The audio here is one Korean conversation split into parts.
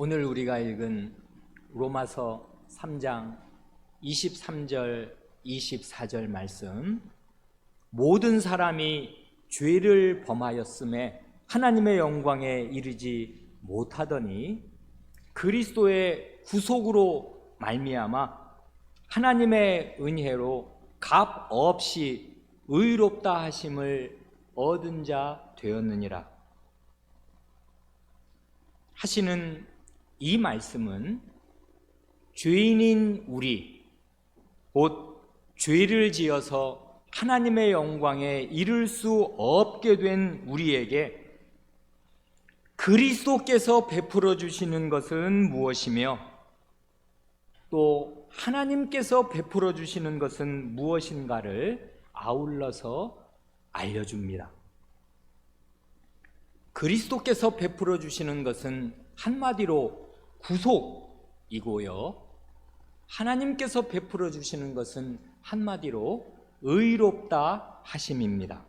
오늘 우리가 읽은 로마서 3장 23절, 24절 말씀, 모든 사람이 죄를 범하였음에 하나님의 영광에 이르지 못하더니 그리스도의 구속으로 말미암아 하나님의 은혜로 값 없이 의롭다 하심을 얻은 자 되었느니라 하시는 이 말씀은 죄인인 우리, 곧 죄를 지어서 하나님의 영광에 이를 수 없게 된 우리에게 그리스도께서 베풀어 주시는 것은 무엇이며 또 하나님께서 베풀어 주시는 것은 무엇인가를 아울러서 알려줍니다. 그리스도께서 베풀어 주시는 것은 한마디로 구속이고요, 하나님께서 베풀어 주시는 것은 한마디로 의롭다 하심입니다.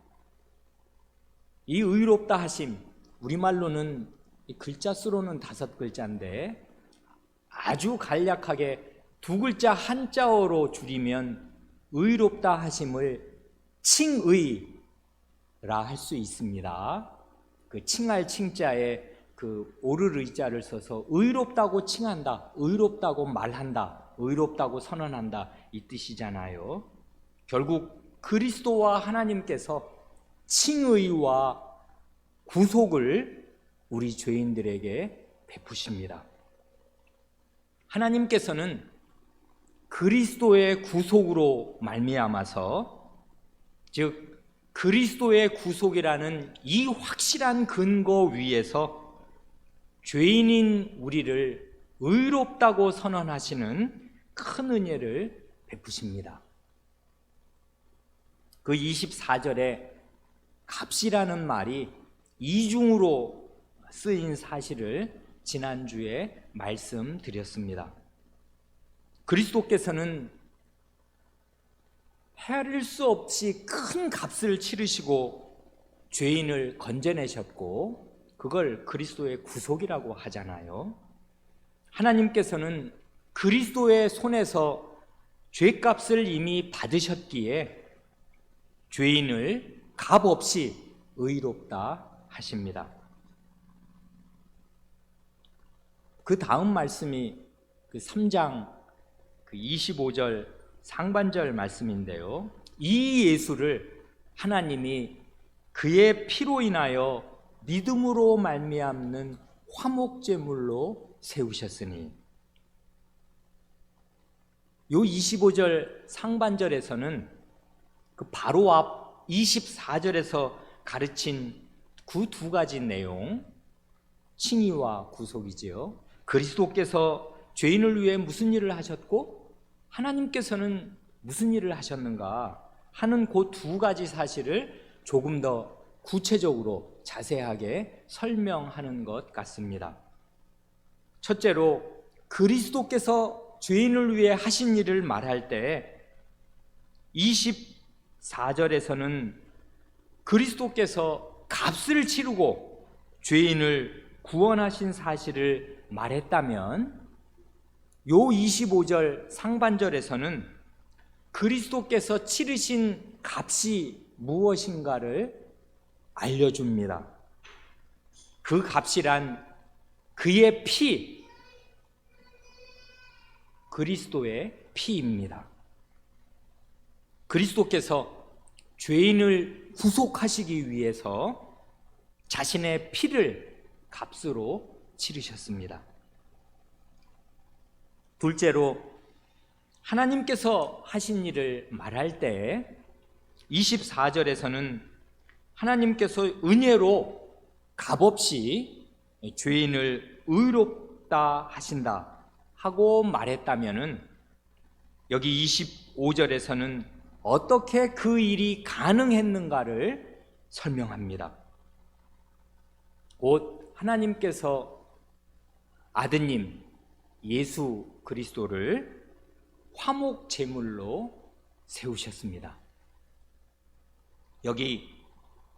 이 의롭다 하심, 우리말로는 글자 수로는 5글자인데 아주 간략하게 2글자 한자어로 줄이면 의롭다 하심을 칭의라 할 수 있습니다. 그 칭할 칭자에 그 오를 의자를 써서 의롭다고 칭한다, 의롭다고 말한다, 의롭다고 선언한다, 이 뜻이잖아요. 결국 그리스도와 하나님께서 칭의와 구속을 우리 죄인들에게 베푸십니다. 하나님께서는 그리스도의 구속으로 말미암아서, 즉 그리스도의 구속이라는 이 확실한 근거 위에서 죄인인 우리를 의롭다고 선언하시는 큰 은혜를 베푸십니다. 그 24절에 값이라는 말이 이중으로 쓰인 사실을 지난주에 말씀드렸습니다. 그리스도께서는 헤아릴 수 없이 큰 값을 치르시고 죄인을 건져내셨고, 그걸 그리스도의 구속이라고 하잖아요. 하나님께서는 그리스도의 손에서 죄값을 이미 받으셨기에 죄인을 값없이 의롭다 하십니다. 그 다음 말씀이 그 3장 25절 상반절 말씀인데요, 이 예수를 하나님이 그의 피로 인하여 믿음으로 말미암는 화목제물로 세우셨으니, 요 25절 상반절에서는 그 바로 앞 24절에서 가르친 그 2가지 내용, 칭의와 구속이지요. 그리스도께서 죄인을 위해 무슨 일을 하셨고 하나님께서는 무슨 일을 하셨는가 하는 그 2가지 사실을 조금 더 구체적으로 자세하게 설명하는 것 같습니다. 첫째로, 그리스도께서 죄인을 위해 하신 일을 말할 때 24절에서는 그리스도께서 값을 치르고 죄인을 구원하신 사실을 말했다면, 요 25절 상반절에서는 그리스도께서 치르신 값이 무엇인가를 알려줍니다. 그 값이란 그의 피, 그리스도의 피입니다. 그리스도께서 죄인을 구속하시기 위해서 자신의 피를 값으로 치르셨습니다. 둘째로, 하나님께서 하신 일을 말할 때 24절에서는 하나님께서 은혜로 값없이 죄인을 의롭다 하신다 하고 말했다면은, 여기 25절에서는 어떻게 그 일이 가능했는가를 설명합니다. 곧 하나님께서 아드님 예수 그리스도를 화목 제물로 세우셨습니다. 여기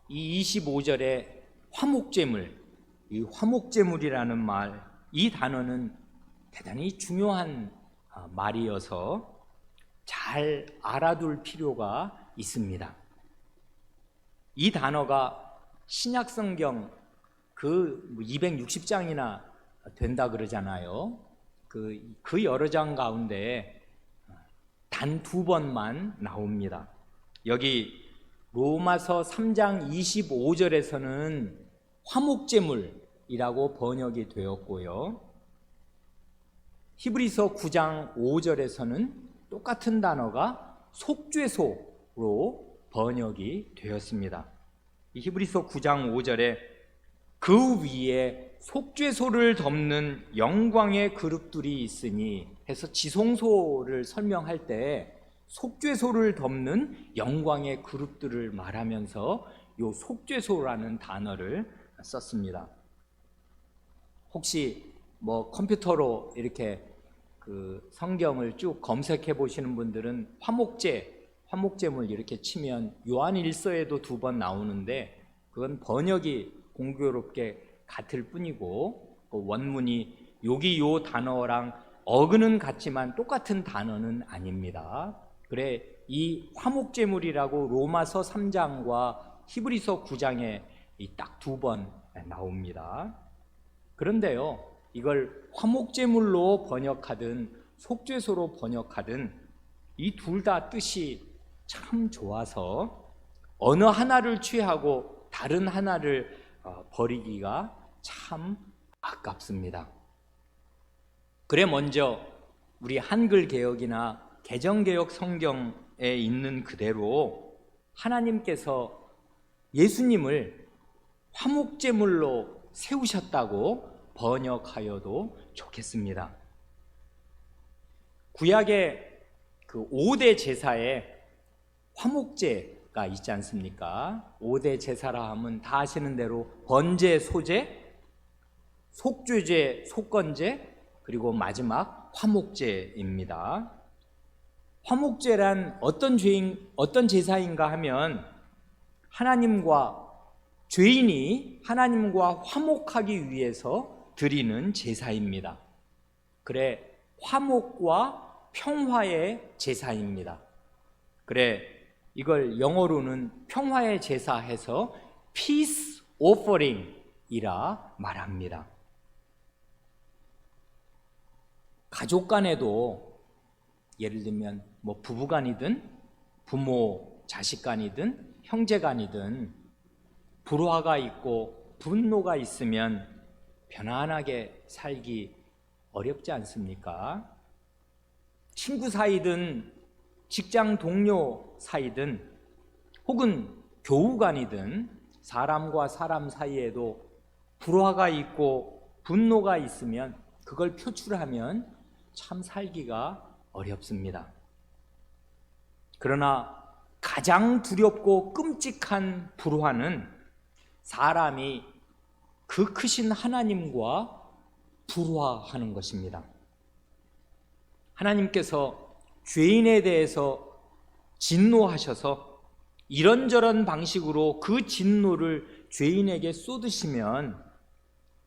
이 25절에 화목제물, 이 화목제물이라는 말, 이 단어는 대단히 중요한 말이어서 잘 알아둘 필요가 있습니다. 이 단어가 신약성경 그 260장이나 된다 그러잖아요. 그 여러 장 가운데 단 2번만 나옵니다. 여기 로마서 3장 25절에서는 화목제물이라고 번역이 되었고요. 히브리서 9장 5절에서는 똑같은 단어가 속죄소로 번역이 되었습니다. 이 히브리서 9장 5절에 그 위에 속죄소를 덮는 영광의 그룹들이 있으니 해서 지성소를 설명할 때 속죄소를 덮는 영광의 그룹들을 말하면서 요 속죄소라는 단어를 썼습니다. 혹시 컴퓨터로 이렇게 그 성경을 쭉 검색해 보시는 분들은 화목제물 이렇게 치면 요한일서에도 2번 나오는데 그건 번역이 공교롭게 같을 뿐이고 원문이 여기 요 단어랑 어근은 같지만 똑같은 단어는 아닙니다. 그래 이 화목제물이라고 로마서 3장과 히브리서 9장에 딱 2번 나옵니다. 그런데요, 이걸 화목제물로 번역하든 속죄소로 번역하든 이 둘 다 뜻이 참 좋아서 어느 하나를 취하고 다른 하나를 버리기가 참 아깝습니다. 그래 먼저 우리 한글 개역이나 개정개역 성경에 있는 그대로 하나님께서 예수님을 화목제물로 세우셨다고 번역하여도 좋겠습니다. 구약의 그 5대 제사에 화목제가 있지 않습니까? 5대 제사라 하면 다 아시는 대로 번제, 소제, 속죄제, 속건제, 그리고 마지막 화목제입니다. 화목제란 어떤 제사인가 하면 죄인이 하나님과 화목하기 위해서 드리는 제사입니다. 그래 화목과 평화의 제사입니다. 그래 이걸 영어로는 평화의 제사 해서 Peace Offering이라 말합니다. 가족 간에도 예를 들면 부부 간이든 부모 자식 간이든 형제 간이든 불화가 있고 분노가 있으면 편안하게 살기 어렵지 않습니까? 친구 사이든 직장 동료 사이든 혹은 교우 간이든 사람과 사람 사이에도 불화가 있고 분노가 있으면 그걸 표출하면 참 살기가 어렵습니다. 그러나 가장 두렵고 끔찍한 불화는 사람이 그 크신 하나님과 불화하는 것입니다. 하나님께서 죄인에 대해서 진노하셔서 이런저런 방식으로 그 진노를 죄인에게 쏟으시면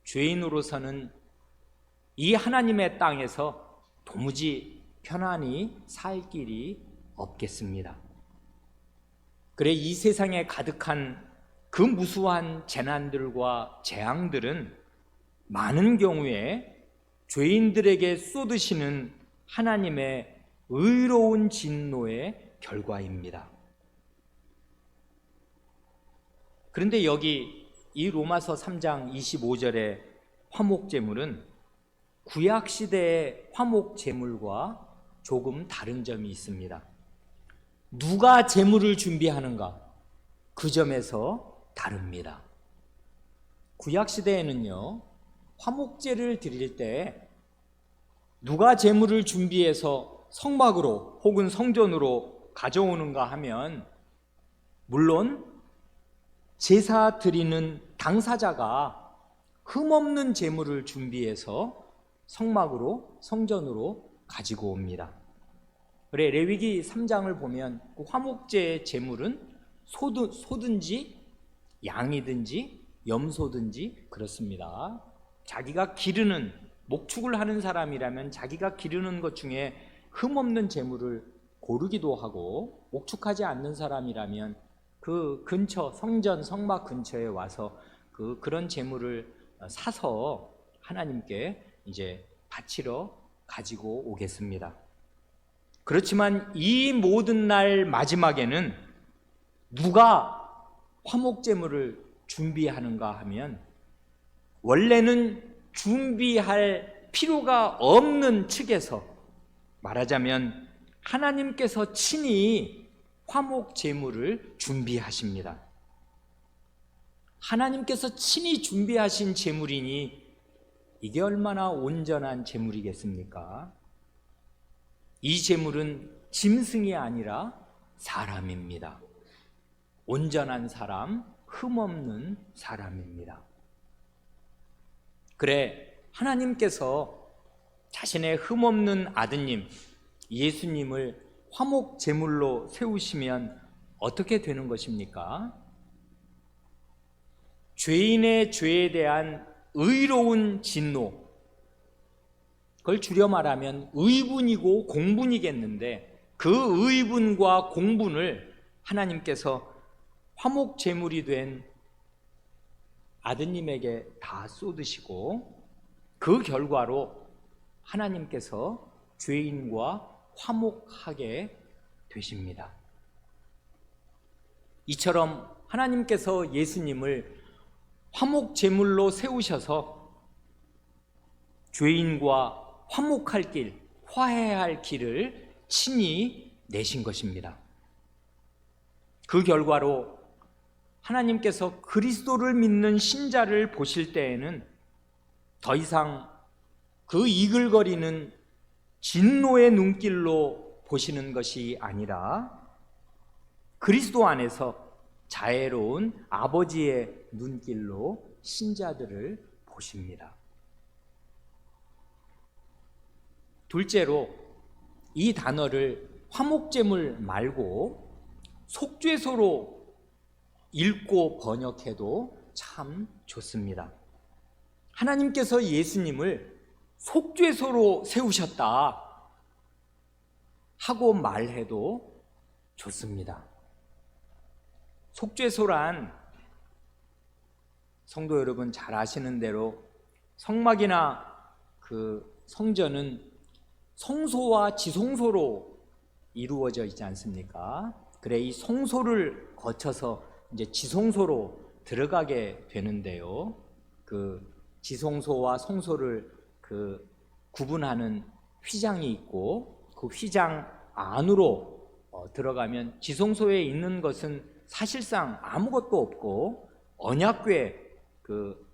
죄인으로서는 이 하나님의 땅에서 도무지 편안히 살 길이 없겠습니다. 그래 이 세상에 가득한 그 무수한 재난들과 재앙들은 많은 경우에 죄인들에게 쏟으시는 하나님의 의로운 진노의 결과입니다. 그런데 여기 이 로마서 3장 25절의 화목제물은 구약시대의 화목제물과 조금 다른 점이 있습니다. 누가 제물을 준비하는가? 그 점에서 다릅니다. 구약시대에는요, 화목제를 드릴 때 누가 제물을 준비해서 성막으로 혹은 성전으로 가져오는가 하면 물론 제사 드리는 당사자가 흠없는 제물을 준비해서 성막으로 성전으로 가지고 옵니다. 그래 레위기 3장을 보면 그 화목제의 제물은 소든지 양이든지 염소든지 그렇습니다. 자기가 기르는 목축을 하는 사람이라면 자기가 기르는 것 중에 흠없는 재물을 고르기도 하고, 목축하지 않는 사람이라면 그 근처 성전 성막 근처에 와서 그런 재물을 사서 하나님께 이제 바치러 가지고 오겠습니다. 그렇지만 이 모든 날 마지막에는 누가 화목제물을 준비하는가 하면, 원래는 준비할 필요가 없는 측에서 말하자면 하나님께서 친히 화목제물을 준비하십니다. 하나님께서 친히 준비하신 제물이니 이게 얼마나 온전한 제물이겠습니까? 이 제물은 짐승이 아니라 사람입니다. 온전한 사람, 흠없는 사람입니다. 그래, 하나님께서 자신의 흠없는 아드님 예수님을 화목 제물로 세우시면 어떻게 되는 것입니까? 죄인의 죄에 대한 의로운 진노, 그걸 줄여 말하면 의분이고 공분이겠는데, 그 의분과 공분을 하나님께서 화목 제물이 된 아드님에게 다 쏟으시고, 그 결과로 하나님께서 죄인과 화목하게 되십니다. 이처럼 하나님께서 예수님을 화목 제물로 세우셔서 죄인과 화목할 길, 화해할 길을 친히 내신 것입니다. 그 결과로 하나님께서 그리스도를 믿는 신자를 보실 때에는 더 이상 그 이글거리는 진노의 눈길로 보시는 것이 아니라 그리스도 안에서 자애로운 아버지의 눈길로 신자들을 보십니다. 둘째로, 이 단어를 화목제물 말고 속죄소로 읽고 번역해도 참 좋습니다. 하나님께서 예수님을 속죄소로 세우셨다 하고 말해도 좋습니다. 속죄소란, 성도 여러분 잘 아시는 대로 성막이나 그 성전은 성소와 지성소로 이루어져 있지 않습니까? 그래, 이 성소를 거쳐서 이제 지성소로 들어가게 되는데요. 그 지성소와 성소를 구분하는 휘장이 있고, 그 휘장 안으로 들어가면 지성소에 있는 것은 사실상 아무것도 없고, 언약궤, 그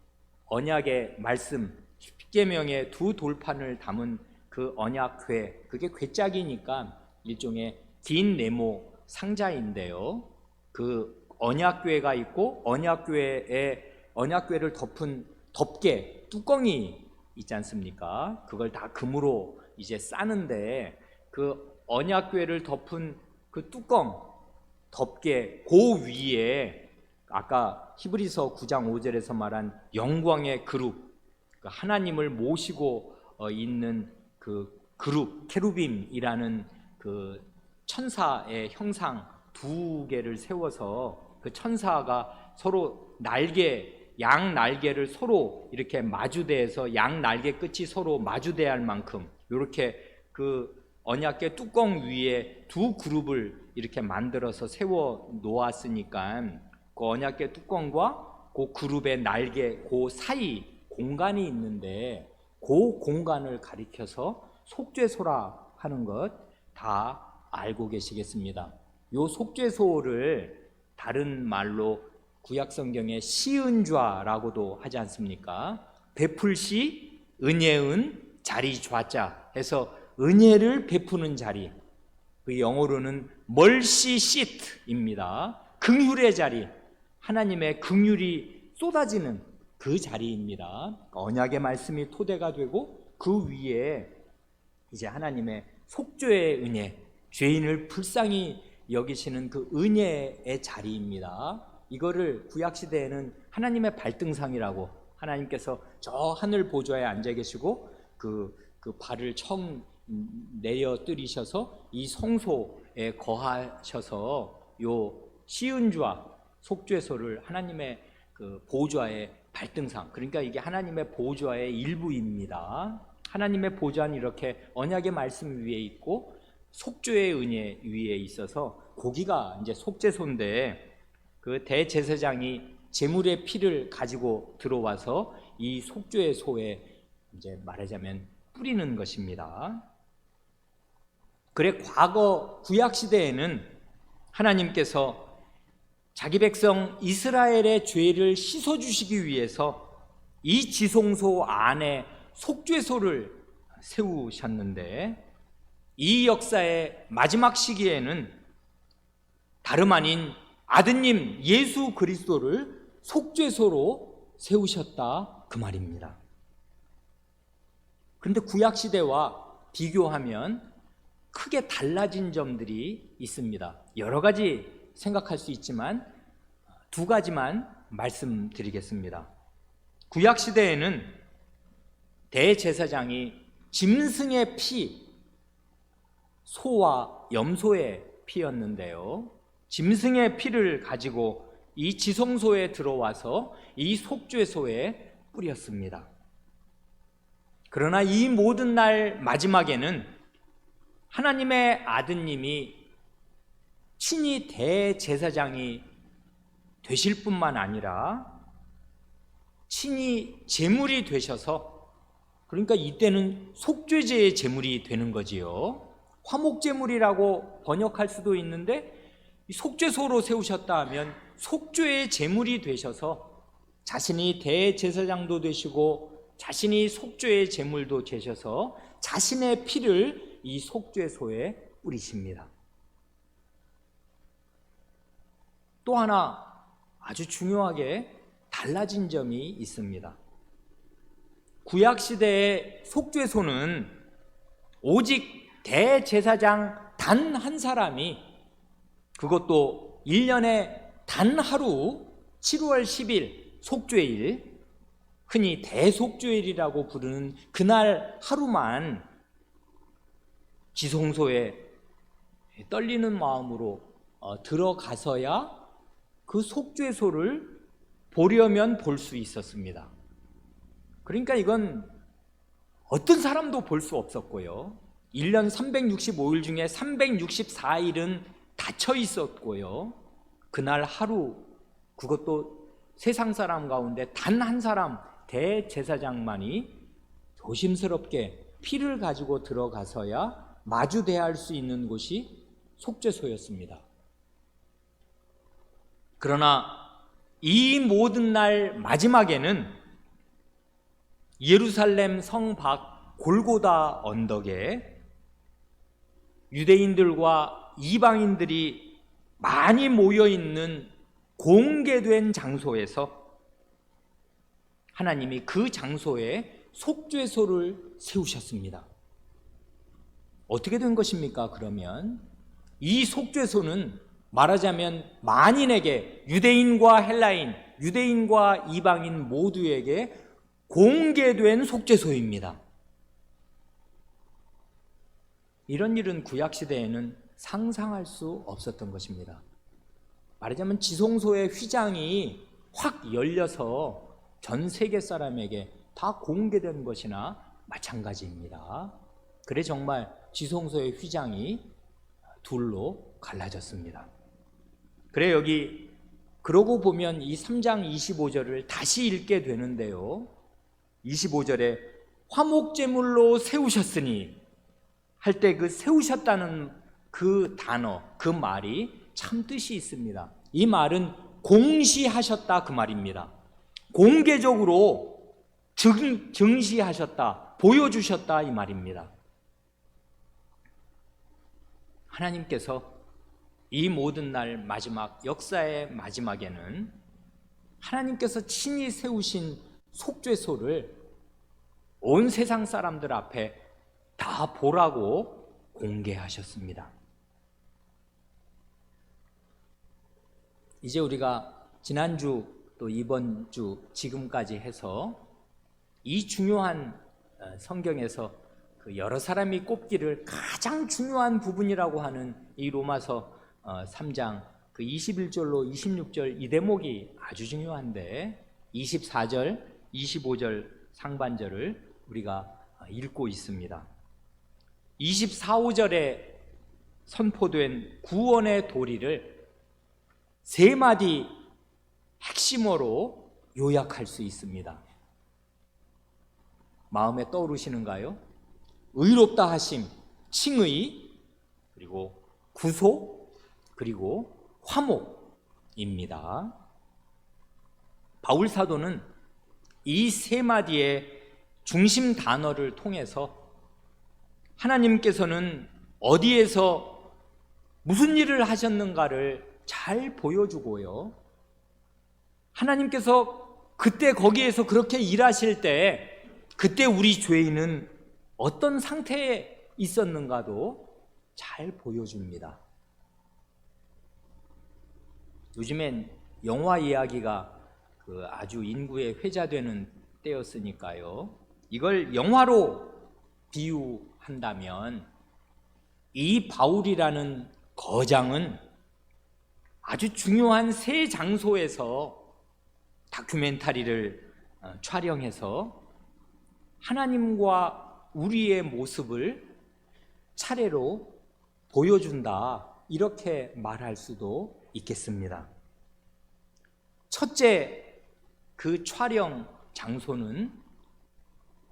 언약의 말씀 십계명의 두 돌판을 담은 그 언약궤, 그게 궤짝이니까 일종의 긴 네모 상자인데요. 그 언약궤가 있고, 언약궤를 덮은 덮개, 뚜껑이 있지 않습니까? 그걸 다 금으로 이제 싸는데, 그 언약궤를 덮은 그 뚜껑, 덮개, 그 위에 아까 히브리서 9장 5절에서 말한 영광의 그룹, 하나님을 모시고 있는 그 그룹, 케루빔이라는 그 천사의 형상 두 개를 세워서 그 천사가 서로 양 날개를 서로 이렇게 마주대해서 양 날개 끝이 서로 마주대할 만큼 이렇게 그 언약궤 뚜껑 위에 두 그룹을 이렇게 만들어서 세워 놓았으니까 그 언약궤 뚜껑과 그 그룹의 날개 그 사이 공간이 있는데, 그 공간을 가리켜서 속죄소라 하는 것 다 알고 계시겠습니다. 요 속죄소를 다른 말로 구약성경에 시은좌라고도 하지 않습니까? 베풀시 은혜은 자리 좌자 해서 은혜를 베푸는 자리, 그 영어로는 멀시 시트입니다. 긍휼의 자리, 하나님의 긍휼이 쏟아지는 그 자리입니다. 언약의 말씀이 토대가 되고, 그 위에 이제 하나님의 속죄의 은혜, 죄인을 불쌍히 여기시는 그 은혜의 자리입니다. 이거를 구약시대에는 하나님의 발등상이라고, 하나님께서 저 하늘 보좌에 앉아 계시고 그 발을 처음 내려뜨리셔서 이 성소에 거하셔서 요 시은주와 속죄소를 하나님의 그 보좌의 발등상, 그러니까 이게 하나님의 보좌의 일부입니다. 하나님의 보좌는 이렇게 언약의 말씀 위에 있고 속죄의 은혜 위에 있어서 고기가 이제 속죄소인데, 그 대제사장이 제물의 피를 가지고 들어와서 이 속죄소에 이제 말하자면 뿌리는 것입니다. 그래 과거 구약 시대에는 하나님께서 자기 백성 이스라엘의 죄를 씻어 주시기 위해서 이 지성소 안에 속죄소를 세우셨는데, 이 역사의 마지막 시기에는 다름 아닌 아드님 예수 그리스도를 속죄소로 세우셨다 그 말입니다. 그런데 구약 시대와 비교하면 크게 달라진 점들이 있습니다. 여러 가지 생각할 수 있지만 두 가지만 말씀드리겠습니다. 구약 시대에는 대제사장이 짐승의 피, 소와 염소의 피였는데요, 짐승의 피를 가지고 이 지성소에 들어와서 이 속죄소에 뿌렸습니다. 그러나 이 모든 날 마지막에는 하나님의 아드님이 친히 대제사장이 되실 뿐만 아니라 친히 제물이 되셔서, 그러니까 이때는 속죄제의 제물이 되는 거지요. 화목제물이라고 번역할 수도 있는데 속죄소로 세우셨다 하면 속죄의 제물이 되셔서 자신이 대제사장도 되시고 자신이 속죄의 제물도 되셔서 자신의 피를 이 속죄소에 뿌리십니다. 또 하나 아주 중요하게 달라진 점이 있습니다. 구약 시대의 속죄소는 오직 대제사장 단 한 사람이, 그것도 1년에 단 하루 7월 10일 속죄일, 흔히 대속죄일이라고 부르는 그날 하루만 지성소에 떨리는 마음으로 들어가서야 그 속죄소를 보려면 볼 수 있었습니다. 그러니까 이건 어떤 사람도 볼 수 없었고요, 1년 365일 중에 364일은 닫혀 있었고요, 그날 하루, 그것도 세상 사람 가운데 단 한 사람 대제사장만이 조심스럽게 피를 가지고 들어가서야 마주 대할 수 있는 곳이 속죄소였습니다. 그러나 이 모든 날 마지막에는 예루살렘 성 밖 골고다 언덕에 유대인들과 이방인들이 많이 모여 있는 공개된 장소에서 하나님이 그 장소에 속죄소를 세우셨습니다. 어떻게 된 것입니까? 그러면 이 속죄소는 말하자면 만인에게, 유대인과 헬라인, 유대인과 이방인 모두에게 공개된 속죄소입니다. 이런 일은 구약시대에는 상상할 수 없었던 것입니다. 말하자면 지성소의 휘장이 확 열려서 전 세계 사람에게 다 공개된 것이나 마찬가지입니다. 그래 정말 지성소의 휘장이 둘로 갈라졌습니다. 그래 여기 그러고 보면 이 3장 25절을 다시 읽게 되는데요, 25절에 화목제물로 세우셨으니 할 때 그 세우셨다는 그 단어, 그 말이 참 뜻이 있습니다. 이 말은 공시하셨다 그 말입니다. 공개적으로 증시하셨다, 보여주셨다 이 말입니다. 하나님께서 이 모든 날 마지막, 역사의 마지막에는 하나님께서 친히 세우신 속죄소를 온 세상 사람들 앞에 다 보라고 공개하셨습니다. 이제 우리가 지난주 또 이번 주 지금까지 해서 이 중요한 성경에서 그 여러 사람이 꼽기를 가장 중요한 부분이라고 하는 이 로마서 3장 그 21절로 26절 이 대목이 아주 중요한데 24절, 25절 상반절을 우리가 읽고 있습니다. 24, 5절에 선포된 구원의 도리를 세 마디 핵심어로 요약할 수 있습니다. 마음에 떠오르시는가요? 의롭다 하심, 칭의, 그리고 구속, 그리고 화목입니다. 바울 사도는 이 세 마디의 중심 단어를 통해서 하나님께서는 어디에서 무슨 일을 하셨는가를 잘 보여주고요. 하나님께서 그때 거기에서 그렇게 일하실 때 그때 우리 죄인은 어떤 상태에 있었는가도 잘 보여줍니다. 요즘엔 영화 이야기가 아주 인구에 회자되는 때였으니까요. 이걸 영화로 비유한다면 이 바울이라는 거장은 아주 중요한 세 장소에서 다큐멘터리를 촬영해서 하나님과 우리의 모습을 차례로 보여준다, 이렇게 말할 수도 있겠습니다. 첫째, 그 촬영 장소는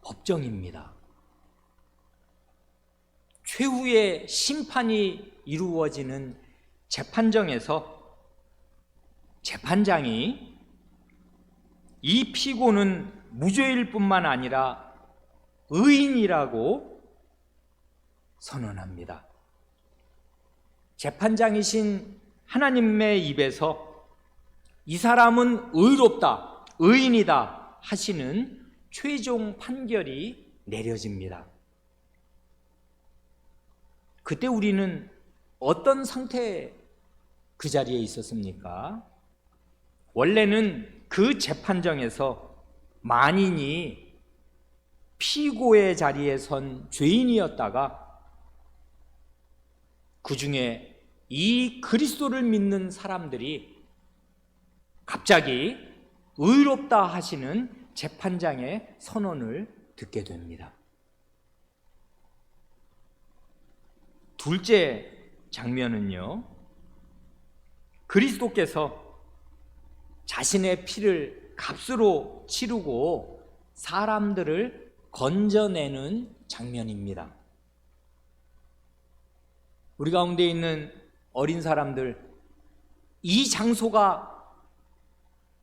법정입니다. 최후의 심판이 이루어지는 재판정에서 재판장이 이 피고는 무죄일 뿐만 아니라 의인이라고 선언합니다. 재판장이신 하나님의 입에서 이 사람은 의롭다, 의인이다 하시는 최종 판결이 내려집니다. 그때 우리는 어떤 상태에 그 자리에 있었습니까? 원래는 그 재판정에서 만인이 피고의 자리에 선 죄인이었다가 그 중에 이 그리스도를 믿는 사람들이 갑자기 의롭다 하시는 재판장의 선언을 듣게 됩니다. 둘째 장면은요, 그리스도께서 자신의 피를 값으로 치르고 사람들을 건져내는 장면입니다. 우리 가운데 있는 어린 사람들, 이 장소가,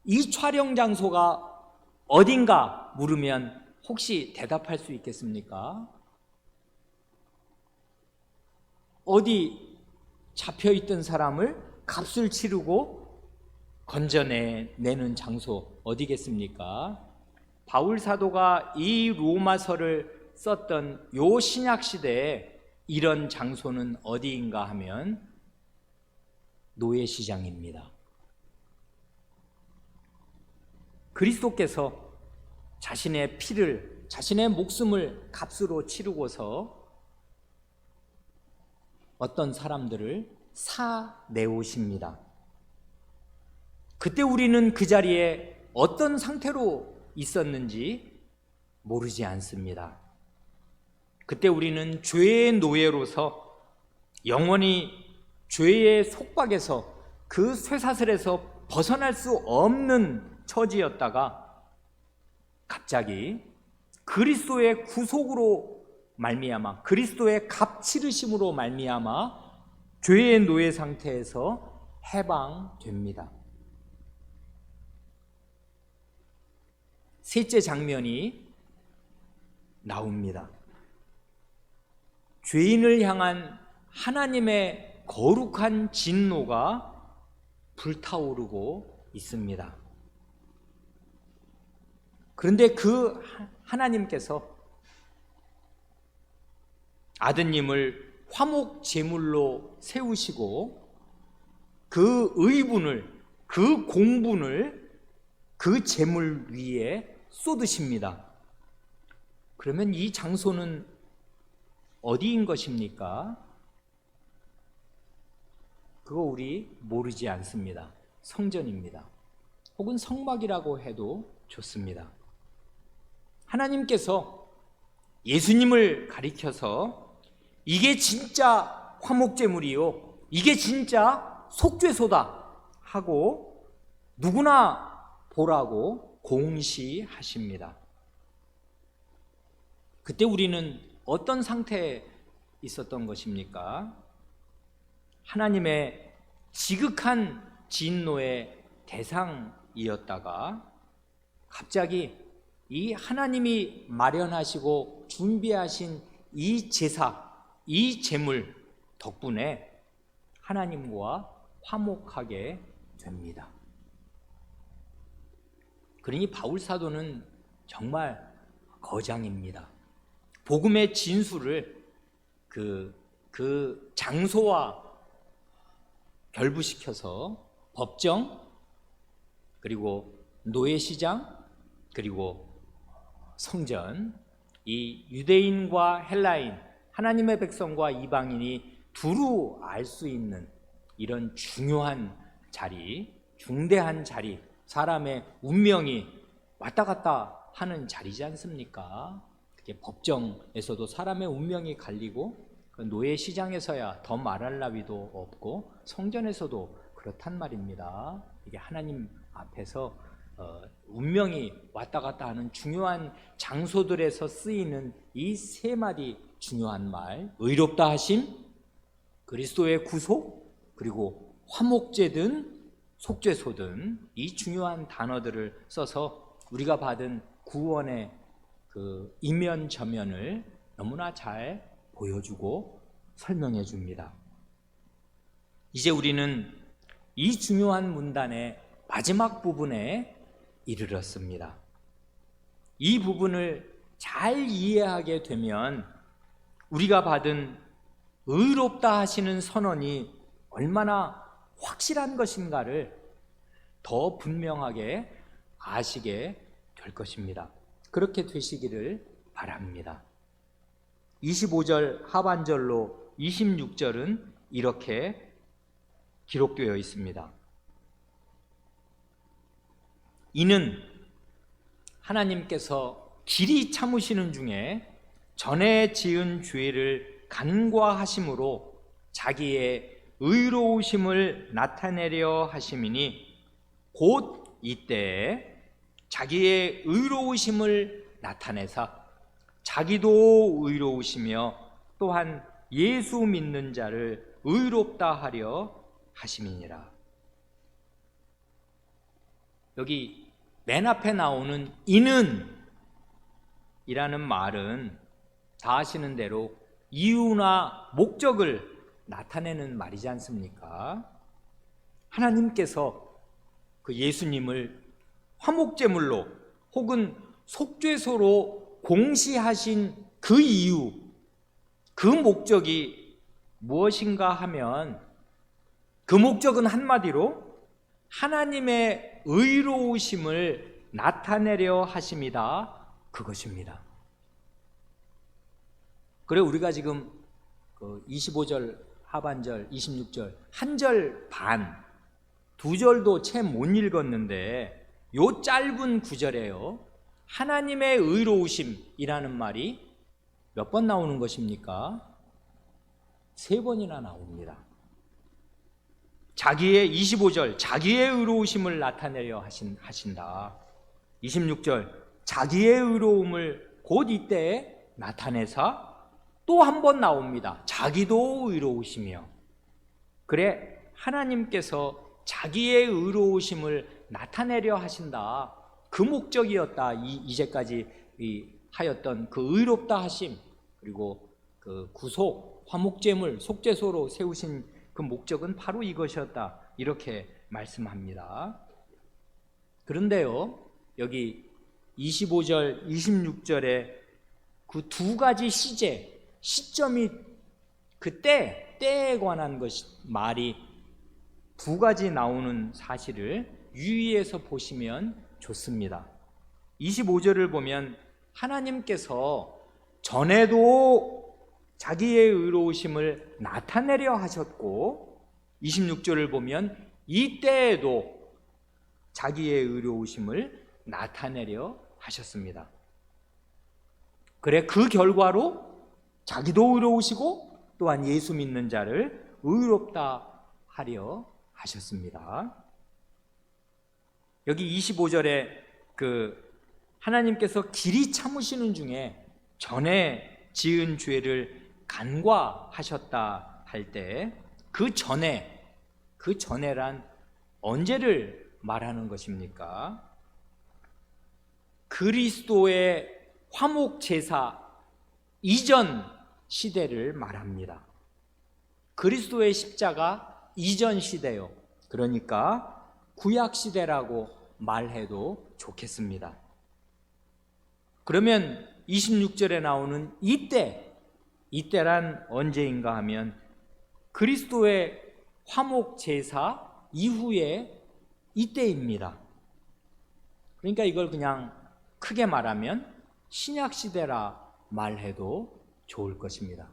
이 촬영 장소가 어딘가 물으면 혹시 대답할 수 있겠습니까? 어디 잡혀있던 사람을 값을 치르고 건져내는 장소 어디겠습니까? 바울 사도가 이 로마서를 썼던 요 신약 시대에 이런 장소는 어디인가 하면 노예시장입니다. 그리스도께서 자신의 피를, 자신의 목숨을 값으로 치르고서 어떤 사람들을 사내오십니다. 그때 우리는 그 자리에 어떤 상태로 있었는지 모르지 않습니다. 그때 우리는 죄의 노예로서 영원히 죄의 속박에서 그 쇠사슬에서 벗어날 수 없는 처지였다가 갑자기 그리스도의 구속으로 말미암아, 그리스도의 값 치르심으로 말미암아 죄의 노예 상태에서 해방됩니다. 셋째 장면이 나옵니다. 죄인을 향한 하나님의 거룩한 진노가 불타오르고 있습니다. 그런데 그 하나님께서 아드님을 화목 제물로 세우시고 그 의분을, 그 공분을 그 제물 위에 쏟으십니다. 그러면 이 장소는 어디인 것입니까? 그거 우리 모르지 않습니다. 성전입니다. 혹은 성막이라고 해도 좋습니다. 하나님께서 예수님을 가리켜서 이게 진짜 화목제물이요, 이게 진짜 속죄소다 하고 누구나 보라고 공시하십니다. 그때 우리는 어떤 상태에 있었던 것입니까? 하나님의 지극한 진노의 대상이었다가 갑자기 이 하나님이 마련하시고 준비하신 이 제사, 이 제물 덕분에 하나님과 화목하게 됩니다. 그러니 바울 사도는 정말 거장입니다. 복음의 진수를 그 장소와 결부시켜서 법정, 그리고 노예시장, 그리고 성전, 이 유대인과 헬라인, 하나님의 백성과 이방인이 두루 알 수 있는 이런 중요한 자리, 중대한 자리, 사람의 운명이 왔다 갔다 하는 자리지 않습니까? 그게 법정에서도 사람의 운명이 갈리고, 그 노예 시장에서야 더 말할 나위도 없고, 성전에서도 그렇단 말입니다. 이게 하나님 앞에서 운명이 왔다 갔다 하는 중요한 장소들에서 쓰이는 이 세 마디 중요한 말, 의롭다 하심, 그리스도의 구속, 그리고 화목제든 속죄소든 이 중요한 단어들을 써서 우리가 받은 구원의 그 이면 저면을 너무나 잘 보여주고 설명해 줍니다. 이제 우리는 이 중요한 문단의 마지막 부분에 이르렀습니다. 이 부분을 잘 이해하게 되면 우리가 받은 의롭다 하시는 선언이 얼마나 확실한 것인가를 더 분명하게 아시게 될 것입니다. 그렇게 되시기를 바랍니다. 25절 하반절로 26절은 이렇게 기록되어 있습니다. 이는 하나님께서 길이 참으시는 중에 전에 지은 죄를 간과하심으로 자기의 의로우심을 나타내려 하심이니 곧 이때에 자기의 의로우심을 나타내사 자기도 의로우시며 또한 예수 믿는 자를 의롭다 하려 하심이니라. 여기 맨 앞에 나오는 이는 이라는 말은 다 아시는 대로 이유나 목적을 나타내는 말이지 않습니까? 하나님께서 그 예수님을 화목제물로 혹은 속죄소로 공시하신 그 이유, 그 목적이 무엇인가 하면 그 목적은 한마디로 하나님의 의로우심을 나타내려 하심이다, 그것입니다. 그래 우리가 지금 25절 하반절, 26절 한 절 반, 두 절도 채 못 읽었는데 요 짧은 구절에요 하나님의 의로우심이라는 말이 몇 번 나오는 것입니까? 3번이나 나옵니다. 자기의 25절 자기의 의로우심을 나타내려 하신다. 26절 자기의 의로움을 곧 이때에 나타내사 또 한 번 나옵니다. 자기도 의로우시며. 그래 하나님께서 자기의 의로우심을 나타내려 하신다. 그 목적이었다. 이제까지 하였던 그 의롭다 하심, 그리고 그 구속, 화목제물, 속죄소로 세우신 그 목적은 바로 이것이었다. 이렇게 말씀합니다. 그런데요, 여기 25절, 26절에 그 두 가지 시점이 그 때에 관한 말이 두 가지 나오는 사실을 유의해서 보시면 좋습니다. 25절을 보면 하나님께서 전에도 자기의 의로우심을 나타내려 하셨고 26절을 보면 이때에도 자기의 의로우심을 나타내려 하셨습니다. 그래 그 결과로 자기도 의로우시고 또한 예수 믿는 자를 의롭다 하려 하셨습니다. 여기 25절에 하나님께서 길이 참으시는 중에 전에 지은 죄를 간과하셨다 할 때 그 전에란 언제를 말하는 것입니까? 그리스도의 화목 제사 이전 시대를 말합니다. 그리스도의 십자가 이전 시대요. 그러니까 구약 시대라고 말해도 좋겠습니다. 그러면 26절에 나오는 이때란 언제인가 하면 그리스도의 화목 제사 이후의 이때입니다. 그러니까 이걸 그냥 크게 말하면 신약 시대라 말해도 좋을 것입니다.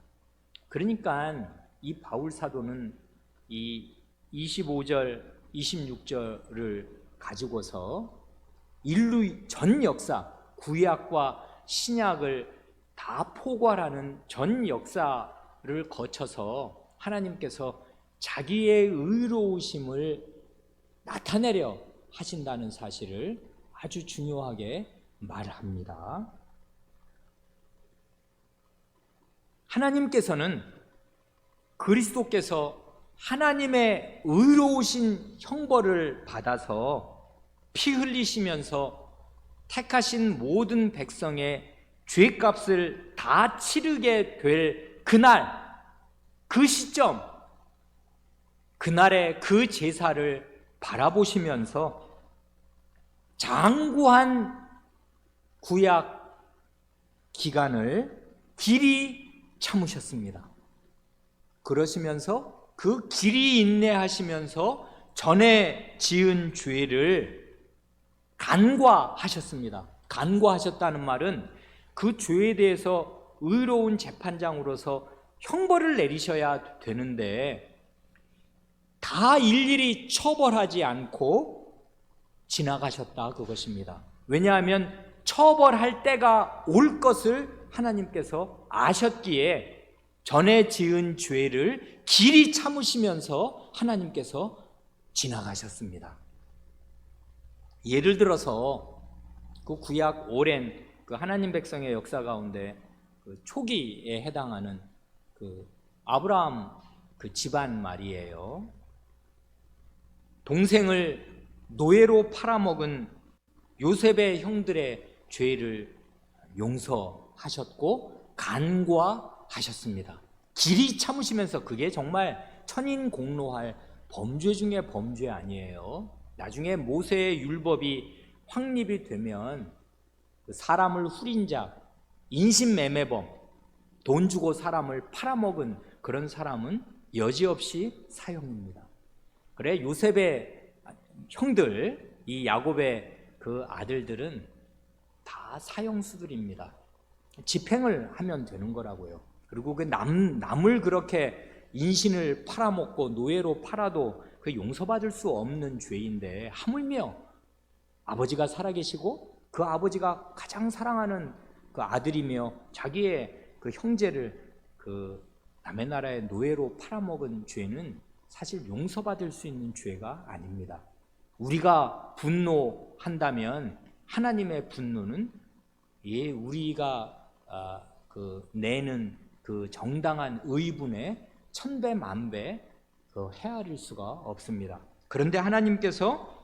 그러니까 이 바울 사도는 이 25절, 26절을 가지고서 인류 전 역사, 구약과 신약을 다 포괄하는 전 역사를 거쳐서 하나님께서 자기의 의로우심을 나타내려 하신다는 사실을 아주 중요하게 말합니다. 하나님께서는 그리스도께서 하나님의 의로우신 형벌을 받아서 피 흘리시면서 택하신 모든 백성의 죄값을 다 치르게 될 그날, 그 시점, 그날의 그 제사를 바라보시면서 장구한 구약 기간을 길이 참으셨습니다. 그러시면서 그 길이 인내하시면서 전에 지은 죄를 간과하셨습니다. 간과하셨다는 말은 그 죄에 대해서 의로운 재판장으로서 형벌을 내리셔야 되는데 다 일일이 처벌하지 않고 지나가셨다 그것입니다. 왜냐하면 처벌할 때가 올 것을 하나님께서 아셨기에 전에 지은 죄를 길이 참으시면서 하나님께서 지나가셨습니다. 예를 들어서 그 구약 오랜 그 하나님 백성의 역사 가운데 그 초기에 해당하는 그 아브라함 그 집안 말이에요. 동생을 노예로 팔아먹은 요셉의 형들의 죄를 용서하셨고 간과하셨습니다. 길이 참으시면서 그게 정말 천인공노할 범죄 중에 범죄 아니에요. 나중에 모세의 율법이 확립이 되면 사람을 후린 자, 인신매매범, 돈 주고 사람을 팔아먹은 그런 사람은 여지없이 사형입니다. 그래 요셉의 형들, 이 야곱의 그 아들들은 다 사형수들입니다. 집행을 하면 되는 거라고요. 그리고 그 남을 그렇게 인신을 팔아먹고 노예로 팔아도 그 용서받을 수 없는 죄인데 하물며 아버지가 살아계시고 그 아버지가 가장 사랑하는 그 아들이며 자기의 그 형제를 그 남의 나라의 노예로 팔아먹은 죄는 사실 용서받을 수 있는 죄가 아닙니다. 우리가 분노한다면 하나님의 분노는 우리가 그 내는 그 정당한 의분의 천배 만배 그 헤아릴 수가 없습니다. 그런데 하나님께서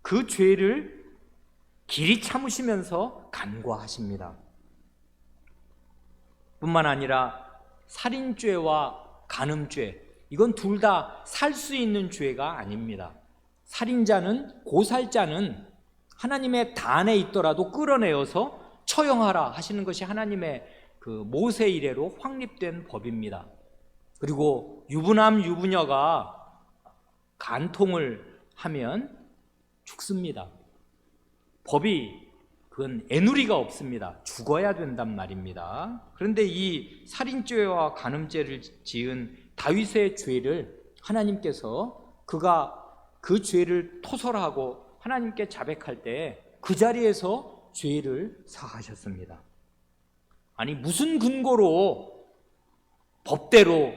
그 죄를 길이 참으시면서 간과하십니다. 뿐만 아니라 살인죄와 간음죄, 이건 둘 다 살 수 있는 죄가 아닙니다. 살인자는, 고살자는 하나님의 단에 있더라도 끌어내어서 처형하라 하시는 것이 하나님의 그 모세 이래로 확립된 법입니다. 그리고 유부남 유부녀가 간통을 하면 죽습니다. 법이 그건 애누리가 없습니다. 죽어야 된단 말입니다. 그런데 이 살인죄와 간음죄를 지은 다윗의 죄를 하나님께서 그가 그 죄를 토설하고 하나님께 자백할 때 그 자리에서 죄를 사하셨습니다. 아니 무슨 근거로 법대로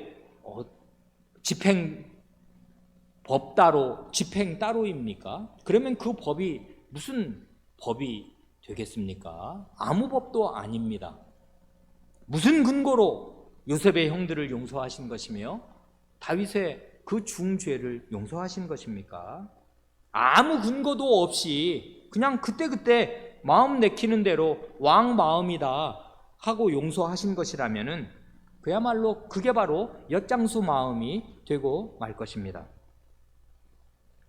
법 따로 집행 따로입니까? 그러면 그 법이 무슨 법이 되겠습니까? 아무 법도 아닙니다. 무슨 근거로 요셉의 형들을 용서하신 것이며 다윗의 그 중죄를 용서하신 것입니까? 아무 근거도 없이 그냥 그때그때 마음 내키는 대로 왕 마음이다 하고 용서하신 것이라면은 그야말로 그게 바로 엿장수 마음이 되고 말 것입니다.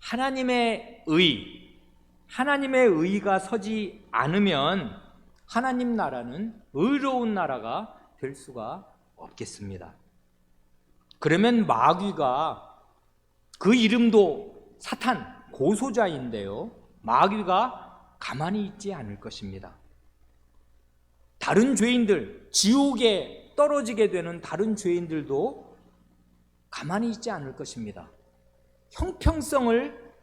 하나님의 의가 서지 않으면 하나님 나라는 의로운 나라가 될 수가 없겠습니다. 그러면 마귀가, 그 이름도 사탄, 고소자인데요, 마귀가 가만히 있지 않을 것입니다. 다른 죄인들, 지옥에 떨어지게 되는 다른 죄인들도 가만히 있지 않을 것입니다. 형평성을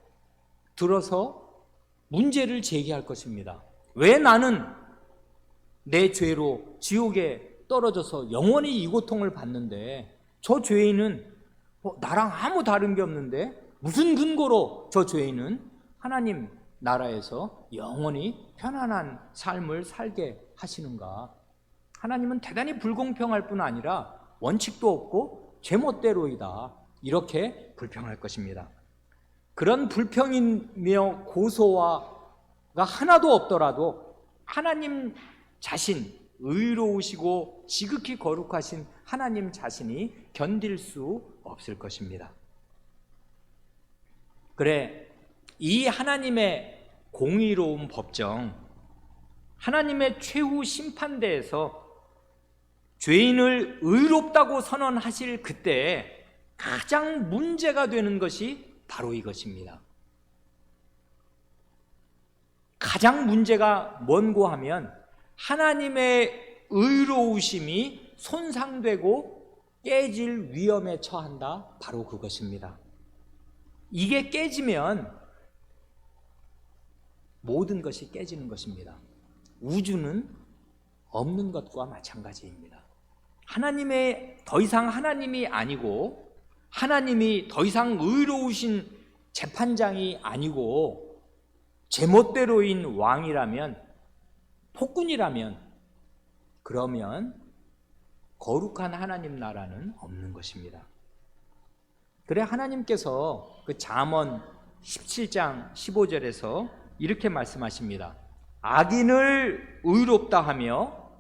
들어서 문제를 제기할 것입니다. 왜 나는 내 죄로 지옥에 떨어져서 영원히 이 고통을 받는데 저 죄인은 나랑 아무 다른 게 없는데 무슨 근거로 저 죄인은 하나님 나라에서 영원히 편안한 삶을 살게 하시는가? 하나님은 대단히 불공평할 뿐 아니라 원칙도 없고 제멋대로이다, 이렇게 불평할 것입니다. 그런 불평이며 고소가 하나도 없더라도 하나님 자신, 의로우시고 지극히 거룩하신 하나님 자신이 견딜 수 없을 것입니다. 그래, 이 하나님의 공의로운 법정, 하나님의 최후 심판대에서 죄인을 의롭다고 선언하실 그때 가장 문제가 되는 것이 바로 이것입니다. 가장 문제가 뭔고 하면 하나님의 의로우심이 손상되고 깨질 위험에 처한다, 바로 그것입니다. 이게 깨지면 모든 것이 깨지는 것입니다. 우주는 없는 것과 마찬가지입니다. 더 이상 하나님이 아니고, 하나님이 더 이상 의로우신 재판장이 아니고 제멋대로인 왕이라면, 폭군이라면, 그러면 거룩한 하나님 나라는 없는 것입니다. 그래 하나님께서 그 잠언 17장 15절에서 이렇게 말씀하십니다. 악인을 의롭다 하며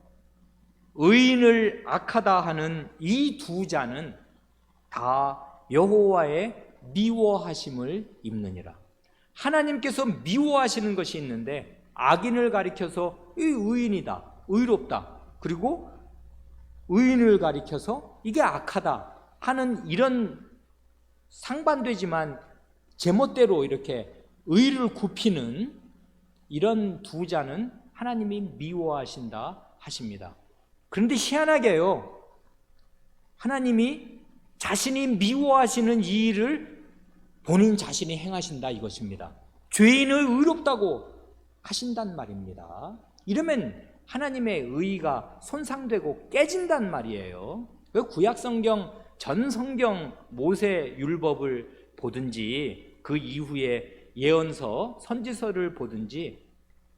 의인을 악하다 하는 이 두 자는 다 여호와의 미워하심을 입느니라. 하나님께서 미워하시는 것이 있는데 악인을 가리켜서 이 의인이다, 의롭다, 그리고 의인을 가리켜서 이게 악하다 하는 이런 상반되지만 제멋대로 이렇게 의를 굽히는 이런 두 자는 하나님이 미워하신다 하십니다. 그런데 희한하게요, 하나님이 자신이 미워하시는 이 일을 본인 자신이 행하신다, 이것입니다. 죄인을 의롭다고 하신단 말입니다. 이러면 하나님의 의의가 손상되고 깨진단 말이에요. 구약성경, 전 성경 모세 율법을 보든지 그 이후에 예언서, 선지서를 보든지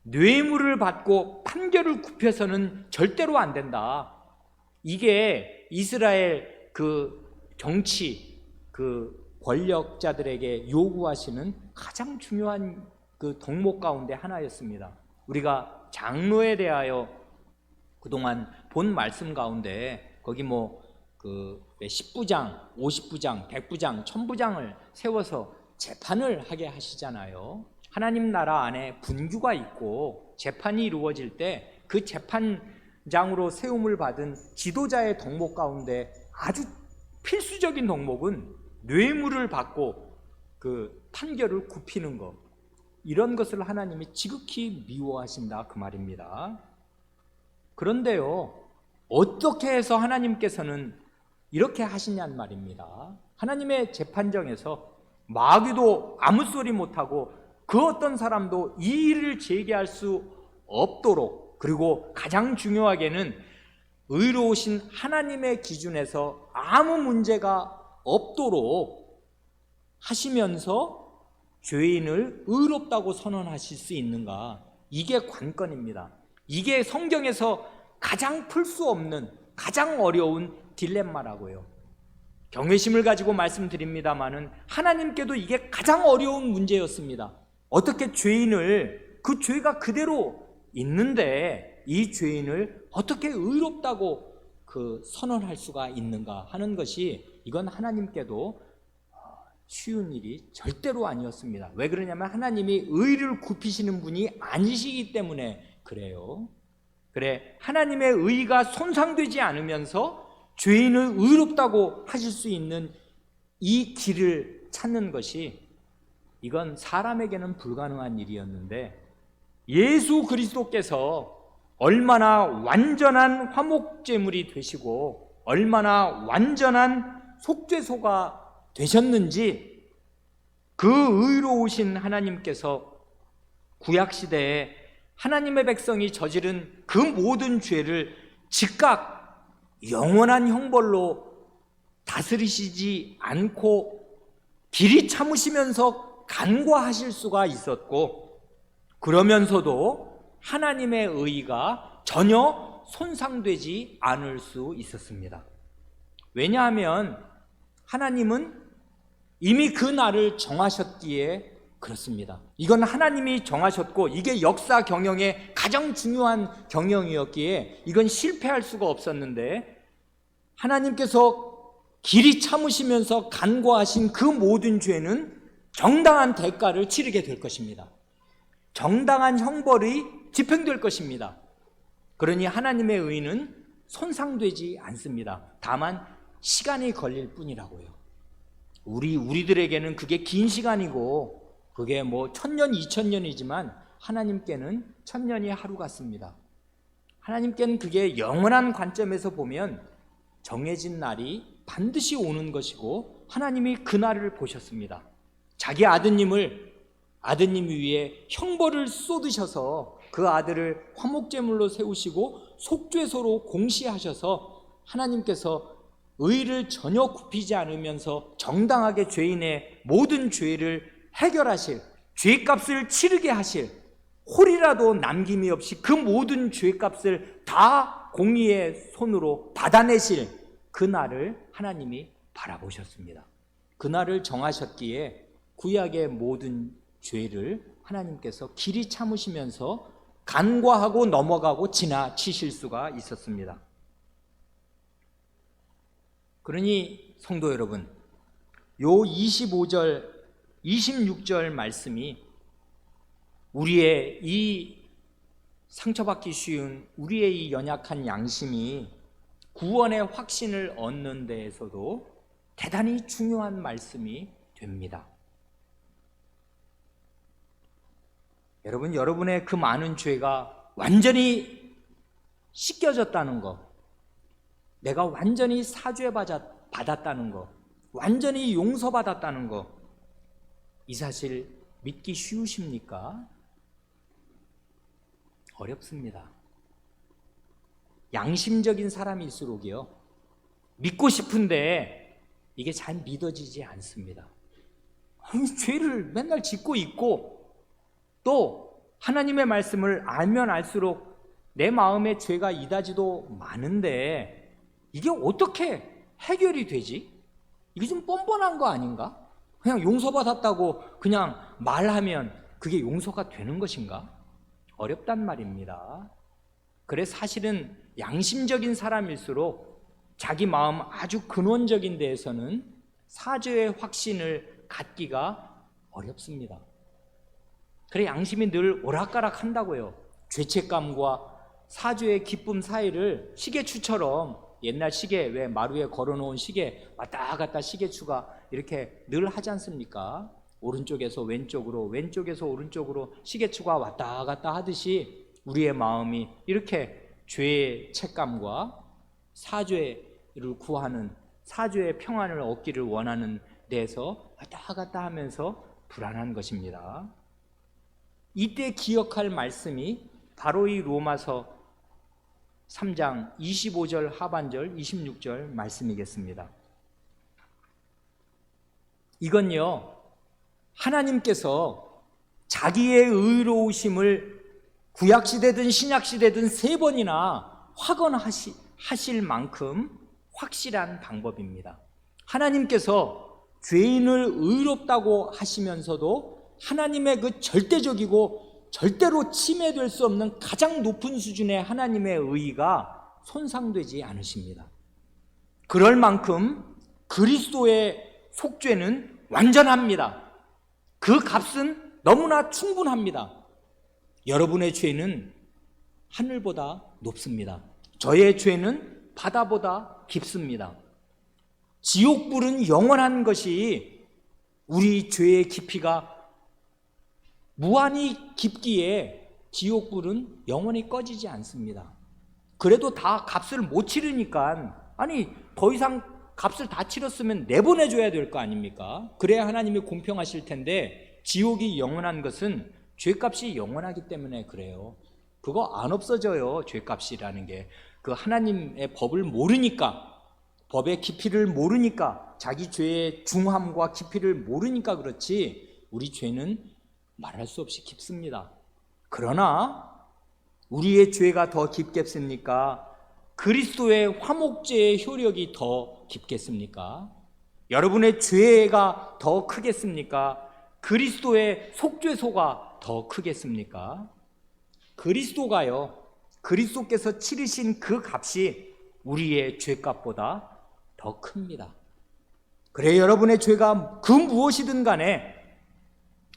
뇌물을 받고 판결을 굽혀서는 절대로 안 된다. 이게 이스라엘 그 정치, 그 권력자들에게 요구하시는 가장 중요한 그 덕목 가운데 하나였습니다. 우리가 장로에 대하여 그동안 본 말씀 가운데 거기 그 10부장, 50부장, 100부장, 1000부장을 세워서 재판을 하게 하시잖아요. 하나님 나라 안에 분규가 있고 재판이 이루어질 때 그 재판장으로 세움을 받은 지도자의 덕목 가운데 아주 필수적인 덕목은 뇌물을 받고 그 판결을 굽히는 것. 이런 것을 하나님이 지극히 미워하신다 그 말입니다. 그런데요, 어떻게 해서 하나님께서는 이렇게 하시냔 말입니다. 하나님의 재판정에서 마귀도 아무 소리 못하고 그 어떤 사람도 이의를 제기할 수 없도록, 그리고 가장 중요하게는 의로우신 하나님의 기준에서 아무 문제가 없도록 하시면서 죄인을 의롭다고 선언하실 수 있는가? 이게 관건입니다. 이게 성경에서 가장 풀 수 없는, 가장 어려운 딜레마라고요. 경외심을 가지고 말씀드립니다마는 하나님께도 이게 가장 어려운 문제였습니다. 어떻게 죄인을, 그 죄가 그대로 있는데 이 죄인을 어떻게 의롭다고 선언할 수가 있는가 하는 것이, 이건 하나님께도 쉬운 일이 절대로 아니었습니다. 왜 그러냐면 하나님이 의를 굽히시는 분이 아니시기 때문에 그래요. 그래, 하나님의 의가 손상되지 않으면서 죄인을 의롭다고 하실 수 있는 이 길을 찾는 것이, 이건 사람에게는 불가능한 일이었는데 예수 그리스도께서 얼마나 완전한 화목제물이 되시고 얼마나 완전한 속죄소가 되셨는지, 그 의로우신 하나님께서 구약시대에 하나님의 백성이 저지른 그 모든 죄를 즉각 영원한 형벌로 다스리시지 않고 길이 참으시면서 간과하실 수가 있었고, 그러면서도 하나님의 의가 전혀 손상되지 않을 수 있었습니다. 왜냐하면 하나님은 이미 그 날을 정하셨기에 그렇습니다. 이건 하나님이 정하셨고 이게 역사 경영의 가장 중요한 경영이었기에 이건 실패할 수가 없었는데, 하나님께서 길이 참으시면서 간과하신 그 모든 죄는 정당한 대가를 치르게 될 것입니다. 정당한 형벌이 집행될 것입니다. 그러니 하나님의 의는 손상되지 않습니다. 다만 시간이 걸릴 뿐이라고요. 우리들에게는 그게 긴 시간이고 그게 뭐 1000년, 2000년이지만 하나님께는 1000년이 하루 같습니다. 하나님께는 그게 영원한 관점에서 보면 정해진 날이 반드시 오는 것이고, 하나님이 그 날을 보셨습니다. 자기 아드님 위에 형벌을 쏟으셔서 그 아들을 화목제물로 세우시고 속죄소로 공시하셔서 하나님께서 의를 전혀 굽히지 않으면서 정당하게 죄인의 모든 죄를 해결하실, 죄값을 치르게 하실, 홀이라도 남김이 없이 그 모든 죄값을 다 공의의 손으로 받아내실 그 날을 하나님이 바라보셨습니다. 그 날을 정하셨기에 구약의 모든 죄를 하나님께서 길이 참으시면서 간과하고 넘어가고 지나치실 수가 있었습니다. 그러니 성도 여러분, 요 25절, 26절 말씀이 우리의 이 상처받기 쉬운 우리의 이 연약한 양심이 구원의 확신을 얻는 데에서도 대단히 중요한 말씀이 됩니다. 여러분, 여러분의 그 많은 죄가 완전히 씻겨졌다는 것, 내가 완전히 사죄받았다는 것, 완전히 용서받았다는 것, 이 사실 믿기 쉬우십니까? 어렵습니다. 양심적인 사람일수록이요, 믿고 싶은데 이게 잘 믿어지지 않습니다. 죄를 맨날 짓고 있고 또 하나님의 말씀을 알면 알수록 내 마음에 죄가 이다지도 많은데 이게 어떻게 해결이 되지? 이게 좀 뻔뻔한 거 아닌가? 그냥 용서받았다고 그냥 말하면 그게 용서가 되는 것인가? 어렵단 말입니다. 그래, 사실은 양심적인 사람일수록 자기 마음 아주 근원적인 데에서는 사죄의 확신을 갖기가 어렵습니다. 그래, 양심이 늘 오락가락 한다고요. 죄책감과 사죄의 기쁨 사이를 시계추처럼, 옛날 시계, 왜 마루에 걸어놓은 시계 왔다 갔다 시계추가 이렇게 늘 하지 않습니까? 오른쪽에서 왼쪽으로, 왼쪽에서 오른쪽으로 시계추가 왔다 갔다 하듯이 우리의 마음이 이렇게 죄의 책감과 사죄를 구하는, 사죄의 평안을 얻기를 원하는 데서 왔다 갔다 하면서 불안한 것입니다. 이때 기억할 말씀이 바로 이 로마서 3장 25절 하반절 26절 말씀이겠습니다. 이건요, 하나님께서 자기의 의로우심을 구약시대든 신약시대든 3번이나 확언하실 만큼 확실한 방법입니다. 하나님께서 죄인을 의롭다고 하시면서도 하나님의 그 절대적이고 절대로 침해될 수 없는 가장 높은 수준의 하나님의 의의가 손상되지 않으십니다. 그럴 만큼 그리스도의 속죄는 완전합니다. 그 값은 너무나 충분합니다. 여러분의 죄는 하늘보다 높습니다. 저의 죄는 바다보다 깊습니다. 지옥불은 영원한 것이 우리 죄의 깊이가 무한히 깊기에 지옥불은 영원히 꺼지지 않습니다. 그래도 다 값을 못 치르니까, 아니 더 이상 값을 다 치렀으면 내보내줘야 될 거 아닙니까? 그래야 하나님이 공평하실 텐데, 지옥이 영원한 것은 죄값이 영원하기 때문에 그래요. 그거 안 없어져요. 죄값이라는 게. 그 하나님의 법을 모르니까, 법의 깊이를 모르니까, 자기 죄의 중함과 깊이를 모르니까 그렇지, 우리 죄는 말할 수 없이 깊습니다. 그러나 우리의 죄가 더 깊겠습니까? 그리스도의 화목제의 효력이 더 깊겠습니까? 여러분의 죄가 더 크겠습니까? 그리스도의 속죄소가 더 크겠습니까? 그리스도가요, 그리스도께서 치르신 그 값이 우리의 죄값보다 더 큽니다. 그래, 여러분의 죄가 그 무엇이든 간에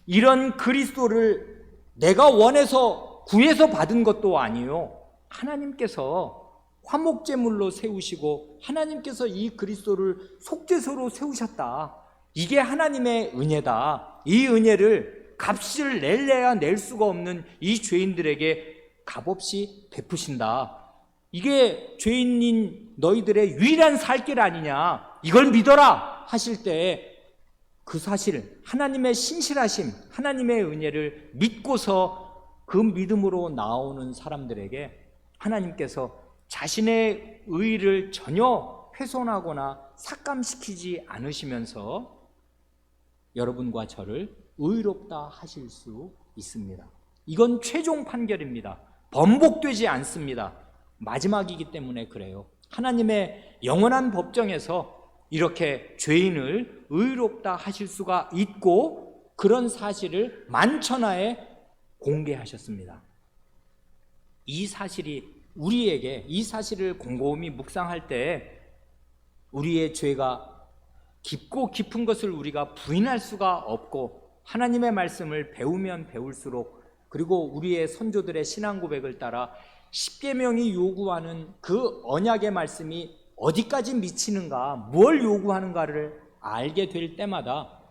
이런 그리스도를 내가 원해서 구해서 받은 것도 아니요, 하나님께서 화목제물로 세우시고 하나님께서 이 그리스도를 속죄소로 세우셨다. 이게 하나님의 은혜다. 이 은혜를 값을 낼래야 낼 수가 없는 이 죄인들에게 값없이 베푸신다. 이게 죄인인 너희들의 유일한 살 길 아니냐, 이걸 믿어라 하실 때 그 사실, 하나님의 신실하심, 하나님의 은혜를 믿고서 그 믿음으로 나오는 사람들에게 하나님께서 자신의 의의를 전혀 훼손하거나 삭감시키지 않으시면서 여러분과 저를 의롭다 하실 수 있습니다. 이건 최종 판결입니다. 번복되지 않습니다. 마지막이기 때문에 그래요. 하나님의 영원한 법정에서 이렇게 죄인을 의롭다 하실 수가 있고, 그런 사실을 만천하에 공개하셨습니다. 이 사실이 우리에게, 이 사실을 곰곰이 묵상할 때 우리의 죄가 깊고 깊은 것을 우리가 부인할 수가 없고, 하나님의 말씀을 배우면 배울수록, 그리고 우리의 선조들의 신앙 고백을 따라 십계명이 요구하는 그 언약의 말씀이 어디까지 미치는가, 뭘 요구하는가를 알게 될 때마다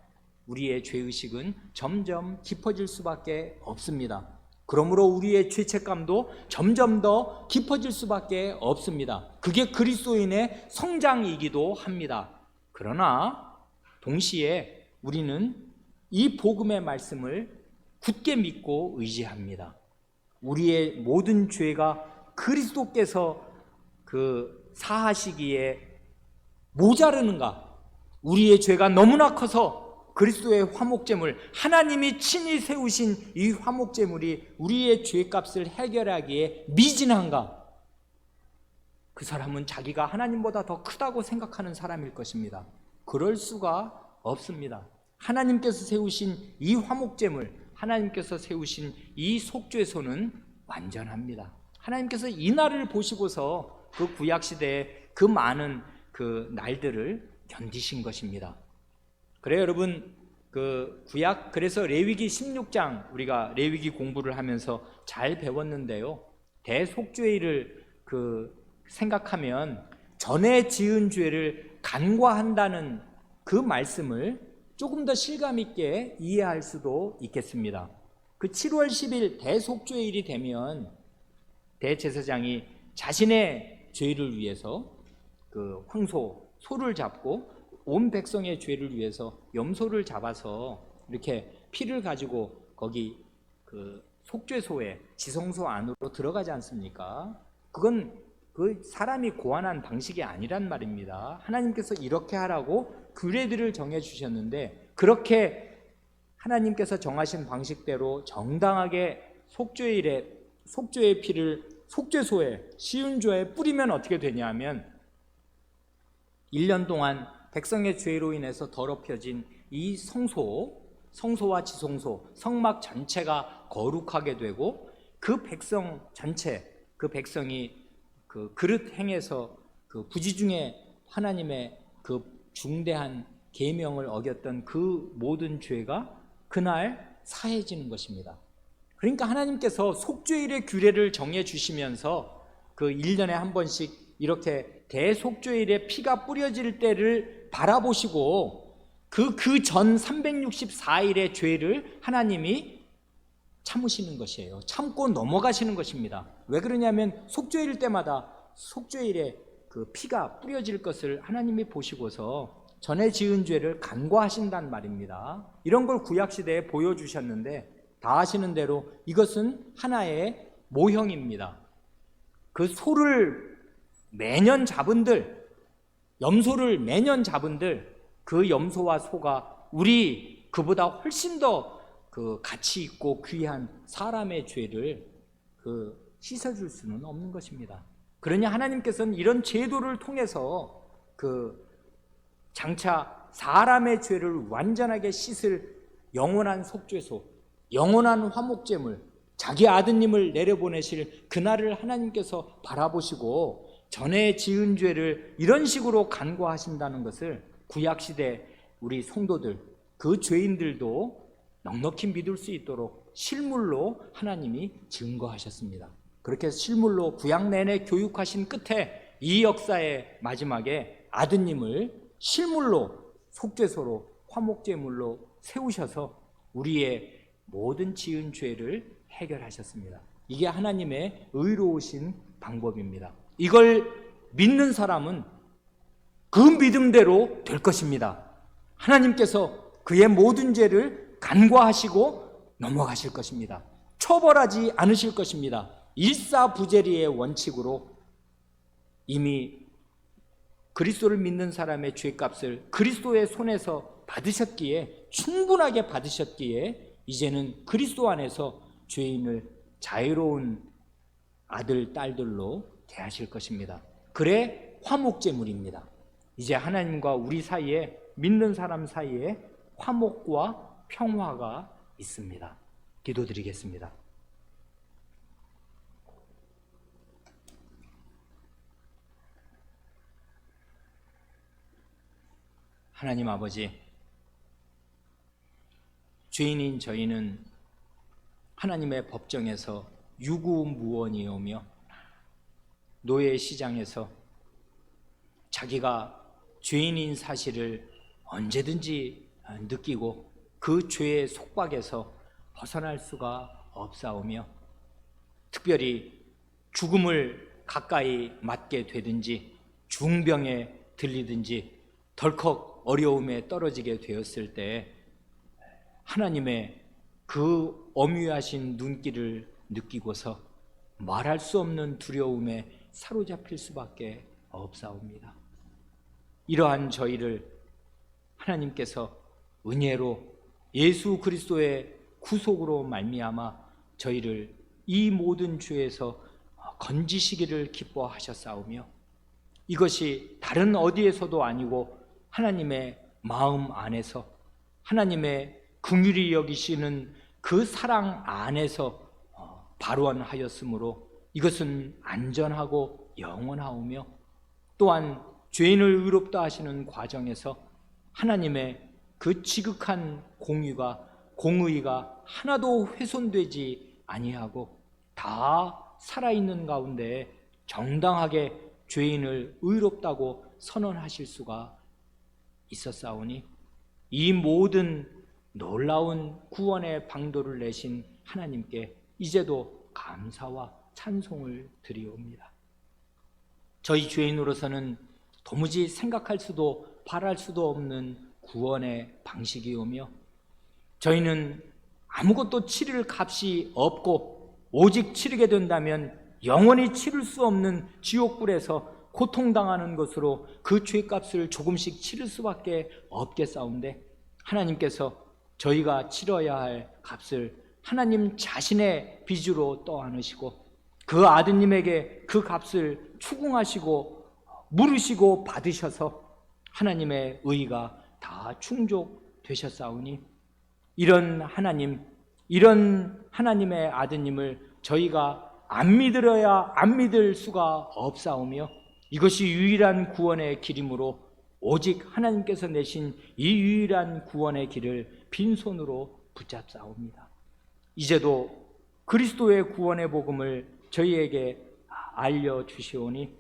우리의 죄의식은 점점 깊어질 수밖에 없습니다. 그러므로 우리의 죄책감도 점점 더 깊어질 수밖에 없습니다. 그게 그리스도인의 성장이기도 합니다. 그러나 동시에 우리는 이 복음의 말씀을 굳게 믿고 의지합니다. 우리의 모든 죄가 그리스도께서 사하시기에 모자르는가? 우리의 죄가 너무나 커서 그리스도의 화목제물, 하나님이 친히 세우신 이 화목제물이 우리의 죄값을 해결하기에 미진한가? 그 사람은 자기가 하나님보다 더 크다고 생각하는 사람일 것입니다. 그럴 수가 없습니다. 하나님께서 세우신 이 화목제물, 하나님께서 세우신 이 속죄소는 완전합니다. 하나님께서 이 날을 보시고서 그 구약시대의 그 많은 그 날들을 견디신 것입니다. 그래요, 여러분, 그래서 레위기 16장 우리가 레위기 공부를 하면서 잘 배웠는데요, 대속죄일을 생각하면 전에 지은 죄를 간과한다는 그 말씀을 조금 더 실감 있게 이해할 수도 있겠습니다. 그 7월 10일 대속죄일이 되면 대제사장이 자신의 죄를 위해서 그 황소, 소를 잡고 온 백성의 죄를 위해서 염소를 잡아서 이렇게 피를 가지고 거기 그 속죄소에 지성소 안으로 들어가지 않습니까? 그건 그 사람이 고안한 방식이 아니란 말입니다. 하나님께서 이렇게 하라고 규례들을 정해 주셨는데, 그렇게 하나님께서 정하신 방식대로 정당하게 속죄의 피를 속죄소에 시운조에 뿌리면 어떻게 되냐면 1년 동안 백성의 죄로 인해서 더럽혀진 이 성소와 지성소, 성막 전체가 거룩하게 되고, 그 백성 전체, 그 백성이 그 그릇 행해서 그 부지 중에 하나님의 그 중대한 계명을 어겼던 그 모든 죄가 그날 사해지는 것입니다. 그러니까 하나님께서 속죄일의 규례를 정해 주시면서 그 1년에 한 번씩 이렇게 대속죄일에 피가 뿌려질 때를 바라보시고 그 전 364일의 죄를 하나님이 참으시는 것이에요. 참고 넘어가시는 것입니다. 왜 그러냐면 속죄일 때마다 속죄일에 그 피가 뿌려질 것을 하나님이 보시고서 전에 지은 죄를 간과하신단 말입니다. 이런 걸 구약시대에 보여주셨는데 다 아시는 대로 이것은 하나의 모형입니다. 그 소를 매년 잡은들, 염소를 매년 잡은들, 그 염소와 소가 우리 그보다 훨씬 더 그 가치 있고 귀한 사람의 죄를 그 씻어줄 수는 없는 것입니다. 그러니 하나님께서는 이런 제도를 통해서 그 장차 사람의 죄를 완전하게 씻을 영원한 속죄소, 영원한 화목제물, 자기 아드님을 내려보내실 그날을 하나님께서 바라보시고 전에 지은 죄를 이런 식으로 간과하신다는 것을 구약시대 우리 성도들, 그 죄인들도 넉넉히 믿을 수 있도록 실물로 하나님이 증거하셨습니다. 그렇게 실물로 구약 내내 교육하신 끝에 이 역사의 마지막에 아드님을 실물로 속죄소로 화목제물로 세우셔서 우리의 모든 지은 죄를 해결하셨습니다. 이게 하나님의 의로우신 방법입니다. 이걸 믿는 사람은 그 믿음대로 될 것입니다. 하나님께서 그의 모든 죄를 간과하시고 넘어가실 것입니다. 처벌하지 않으실 것입니다. 일사부재리의 원칙으로 이미 그리스도를 믿는 사람의 죄값을 그리스도의 손에서 받으셨기에, 충분하게 받으셨기에 이제는 그리스도 안에서 죄인을 자유로운 아들, 딸들로 대하실 것입니다. 그래 화목제물입니다. 이제 하나님과 우리 사이에, 믿는 사람 사이에 화목과 평화가 있습니다. 기도드리겠습니다. 하나님 아버지, 죄인인 저희는 하나님의 법정에서 유구무원이오며 노예 시장에서 자기가 죄인인 사실을 언제든지 느끼고 그 죄의 속박에서 벗어날 수가 없사오며, 특별히 죽음을 가까이 맞게 되든지 중병에 들리든지 덜컥 어려움에 떨어지게 되었을 때 하나님의 그 엄유하신 눈길을 느끼고서 말할 수 없는 두려움에 사로잡힐 수밖에 없사옵니다. 이러한 저희를 하나님께서 은혜로 예수 그리스도의 구속으로 말미암아 저희를 이 모든 죄에서 건지시기를 기뻐하셨사오며, 이것이 다른 어디에서도 아니고 하나님의 마음 안에서 하나님의 긍휼히 여기시는 그 사랑 안에서 발원하였으므로 이것은 안전하고 영원하오며, 또한 죄인을 의롭다 하시는 과정에서 하나님의 그 지극한 공의가 하나도 훼손되지 아니하고 다 살아있는 가운데 정당하게 죄인을 의롭다고 선언하실 수가 있었사오니, 이 모든 놀라운 구원의 방도를 내신 하나님께 이제도 감사와 찬송을 드리옵니다. 저희 죄인으로서는 도무지 생각할 수도 바랄 수도 없는 구원의 방식이오며, 저희는 아무것도 치를 값이 없고 오직 치르게 된다면 영원히 치를 수 없는 지옥불에서 고통당하는 것으로 그 죄값을 조금씩 치를 수밖에 없겠사온데, 하나님께서 저희가 치러야 할 값을 하나님 자신의 빚으로 떠안으시고 그 아드님에게 그 값을 추궁하시고 물으시고 받으셔서 하나님의 의가 다 충족되셨사오니, 이런 하나님, 이런 하나님의 아드님을 저희가 안 믿을 수가 없사오며, 이것이 유일한 구원의 길이므로 오직 하나님께서 내신 이 유일한 구원의 길을 빈손으로 붙잡사옵니다. 이제도 그리스도의 구원의 복음을 저희에게 알려주시오니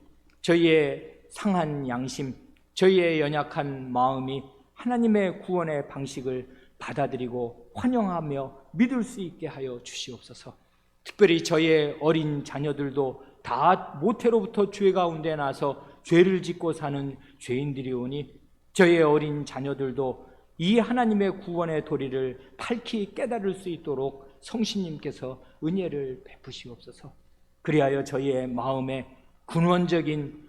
저희의 상한 양심, 저희의 연약한 마음이 하나님의 구원의 방식을 받아들이고 환영하며 믿을 수 있게 하여 주시옵소서. 특별히 저희의 어린 자녀들도 다 모태로부터 죄 가운데 나서 죄를 짓고 사는 죄인들이오니, 저희의 어린 자녀들도 이 하나님의 구원의 도리를 밝히 깨달을 수 있도록 성신님께서 은혜를 베푸시옵소서. 그리하여 저희의 마음에 근원적인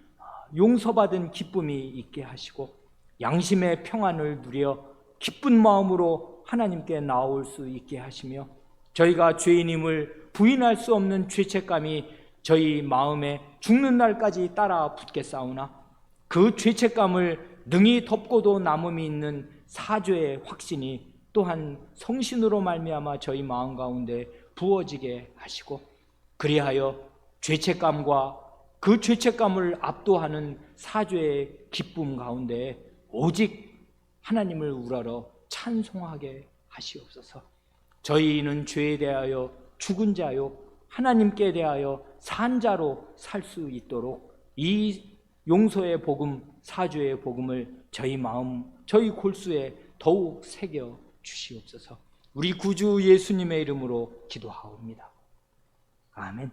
용서받은 기쁨이 있게 하시고 양심의 평안을 누려 기쁜 마음으로 하나님께 나올 수 있게 하시며, 저희가 죄인임을 부인할 수 없는 죄책감이 저희 마음에 죽는 날까지 따라 붙겠사오나 그 죄책감을 능히 덮고도 남음이 있는 사죄의 확신이 또한 성신으로 말미암아 저희 마음 가운데 부어지게 하시고, 그리하여 죄책감과 그 죄책감을 압도하는 사죄의 기쁨 가운데 오직 하나님을 우러러 찬송하게 하시옵소서. 저희는 죄에 대하여 죽은 자요 하나님께 대하여 산 자로 살 수 있도록 이 용서의 복음, 사죄의 복음을 저희 마음, 저희 골수에 더욱 새겨 주시옵소서. 우리 구주 예수님의 이름으로 기도하옵니다. 아멘.